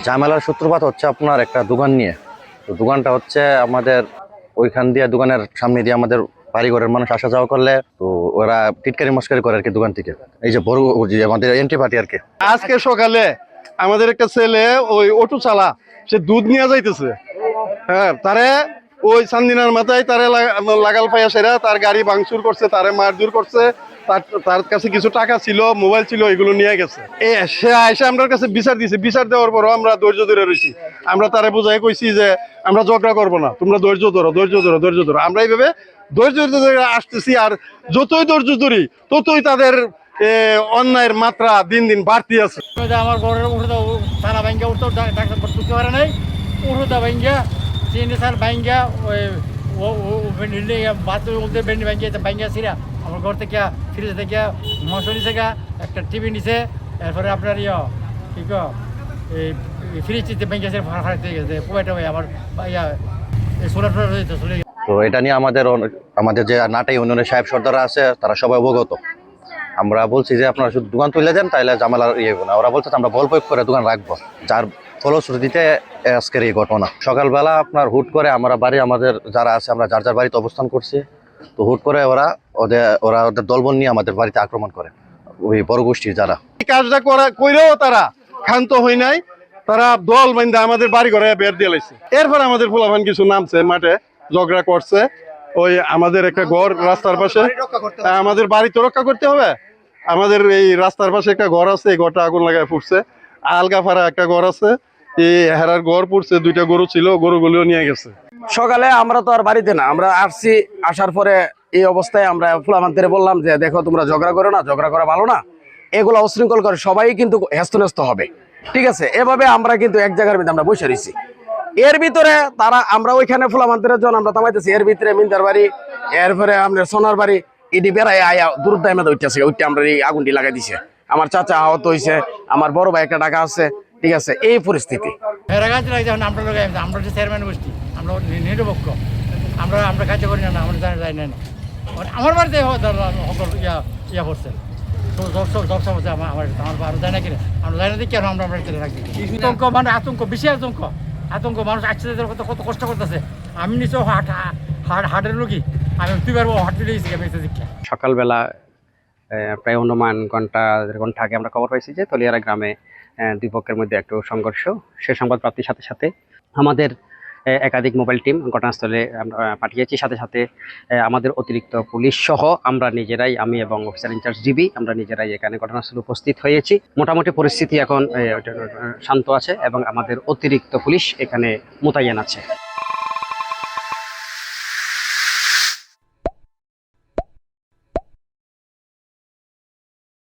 ঝামেলার সূত্রপাত হচ্ছে আপনার একটা দোকান নিয়ে। তো দোকানটা হচ্ছে আমাদের ওইখান দিয়ে, দোকানের সামনে দিয়ে আমাদের বাড়িঘরের মানুষ আসা যাওয়া করলে তো ওরা টিটকারি মস্কারি করে আর কি দোকান থেকে। এই যে বড় যে আমাদের এন্ট্রি পার্টি আর কি। আজকে সকালে আমাদের একটা ছেলে ওই অটো চালা, সে দুধ নিয়ে যাইতেছে। হ্যাঁ, তারে ওই চান্দিনার মাথায় তারে লাগাল পাইয়া সেরা তার গাড়ি ভাঙচুর করছে, তারে মারধর করছে। তার কাছে কিছু টাকা ছিল, মোবাইল ছিল, এগুলো নিয়ে গেছে। সে আইসা আমার কাছে বিচার দিছে। বিচার দেওয়ার পরও আমরা ধৈর্য ধরে রয়েছি। আমরা তারে বুঝাই কইছি যে আমরা ঝগড়া করবো না, তোমরা ধৈর্য ধরো, ধৈর্য ধরো, ধৈর্য ধরো। আমরা এইভাবে ধৈর্য ধরে আসতেছি। আর যতই ধৈর্য ধরি ততই তাদের অন্যায়ের মাত্রা দিন দিন বাড়তি আছে। আমার ঘরের উঠে থানা ব্যাংকে উঠতেও ডাক্তার ঢুকতে পারে নাই। উঠে ব্যাংকে তিনটে সাল ব্যাংকে ওই বাথরুম উঠতে ব্যাংকে ছিঁড়া আমার ঘর থেকে ফ্রিজ থেকে মাংস নিচে গা, একটা টিভি নিচে, এরপরে আপনার কি এই ফ্রিজ ব্যাংকে ফাড়াতে গেছে পোয়াটা ভাই আমার সোলার চলে গেছে। তো এটা নিয়ে আমাদের যে নাটাই ইউনিয়নের সাহেব সর্দাররা আছে তারা সবাই অবগত। আমরা বলছি যে আপনারা শুধু দোকান তুলে দেন, তাইলে ঝামেলার না। ওরা বলছে আমরা বল প্রয়োগ করে দোকান রাখবো, যার ফলশ্রুতিতে আজকের এই ঘটনা। সকালবেলা আপনার হুট করে আমাদের যারা আছে আমরা যার যার বাড়িতে অবস্থান করছি। তো হুট করে ওদের দলবল নিয়ে আমাদের বাড়িতে আক্রমণ করে ওই বড় গোষ্ঠীর যারা। এই কাজটা কইরেও তারা ক্ষান্ত হয় নাই। তারা দল বান্ধা আমাদের বাড়ি ঘরে বের দিয়ে লাইছে। এরপর আমাদের পোলাপান কিছু নামছে মাঠে, ঝগড়া করছে। ওই আমাদের একটা ঘর রাস্তার পাশে, আমাদের বাড়ি তো রক্ষা করতে হবে। আমাদের এই রাস্তার পাশে একটা ঘর আছে, এই ঘরটা আগুন লাগায় ফুটছে। আলগাফাড়া একটা ঘর আছে, এই হেরার ঘর পুড়ছে। 2টা গরু ছিল, গরুগুলিও নিয়ে গেছে। সকালে আমরা তো আর বাড়িতে না, আমরা আসছি। আসার পরে এই অবস্থায় আমরা ফুলামানদের বললাম যে দেখো তোমরা ঝগড়া করো না, ঝগড়া করা ভালো না, এগুলো অশৃঙ্খল করে সবাই কিন্তু হ্যাস্তন্যস্ত হবে। ঠিক আছে, এভাবে আমরা কিন্তু এক জায়গার মধ্যে আমরা বসে রয়েছি। এর ভিতরে আমরা ওইখানে ফুলামানদের জন্য আমরা থামাইতেছি। এর ভিতরে মিন্দার বাড়ি, এরপরে আপনার সোনার বাড়ি, ইডি বেড়াই আয়া দূরদায় মেধা উঠতেছে। ওইটা আমরা এই আগুনটি লাগাই দিছে। আমার চাচা আহত হয়েছে, আমার বড় ভাই একটা টাকা আছে। ঠিক আছে, এই পরিস্থিতি। আমরা যে চেয়ারম্যান গোষ্ঠী, আমরা নিরপেক্ষ, আমরা কাজ করি না, আমরা যাই না। আমার বাড়িতে ইয়া করছে আমার যায় না কিনা, আমরা যাই না দেখি আর আমরা বাড়িতে রাখি। আতঙ্ক মানে আতঙ্ক, বেশি আতঙ্ক মানুষ আসছে, কত কষ্ট করতেছে। আমি নিশ্চয় হাটের লোকই, আমি দুইবার হাট তুলে গেছি শিক্ষা। সকালবেলা প্রায় অনুমান ঘন্টা আগে আমরা খবর পাইছি যে তলিয়ারা গ্রামে দুই পক্ষের মধ্যে একটু সংঘর্ষ। সে সংবাদ প্রাপ্তির সাথে সাথে আমাদের একাধিক মোবাইল টিম ঘটনাস্থলে আমরা পাঠিয়েছি। সাথে সাথে আমাদের অতিরিক্ত পুলিশ সহ আমরা নিজেরাই, আমি এবং অফিসার ইনচার্জ ডিবি, আমরা নিজেরাই এখানে ঘটনাস্থলে উপস্থিত হয়েছি। মোটামুটি পরিস্থিতি এখন শান্ত আছে এবং আমাদের অতিরিক্ত পুলিশ এখানে মোতায়েন আছে।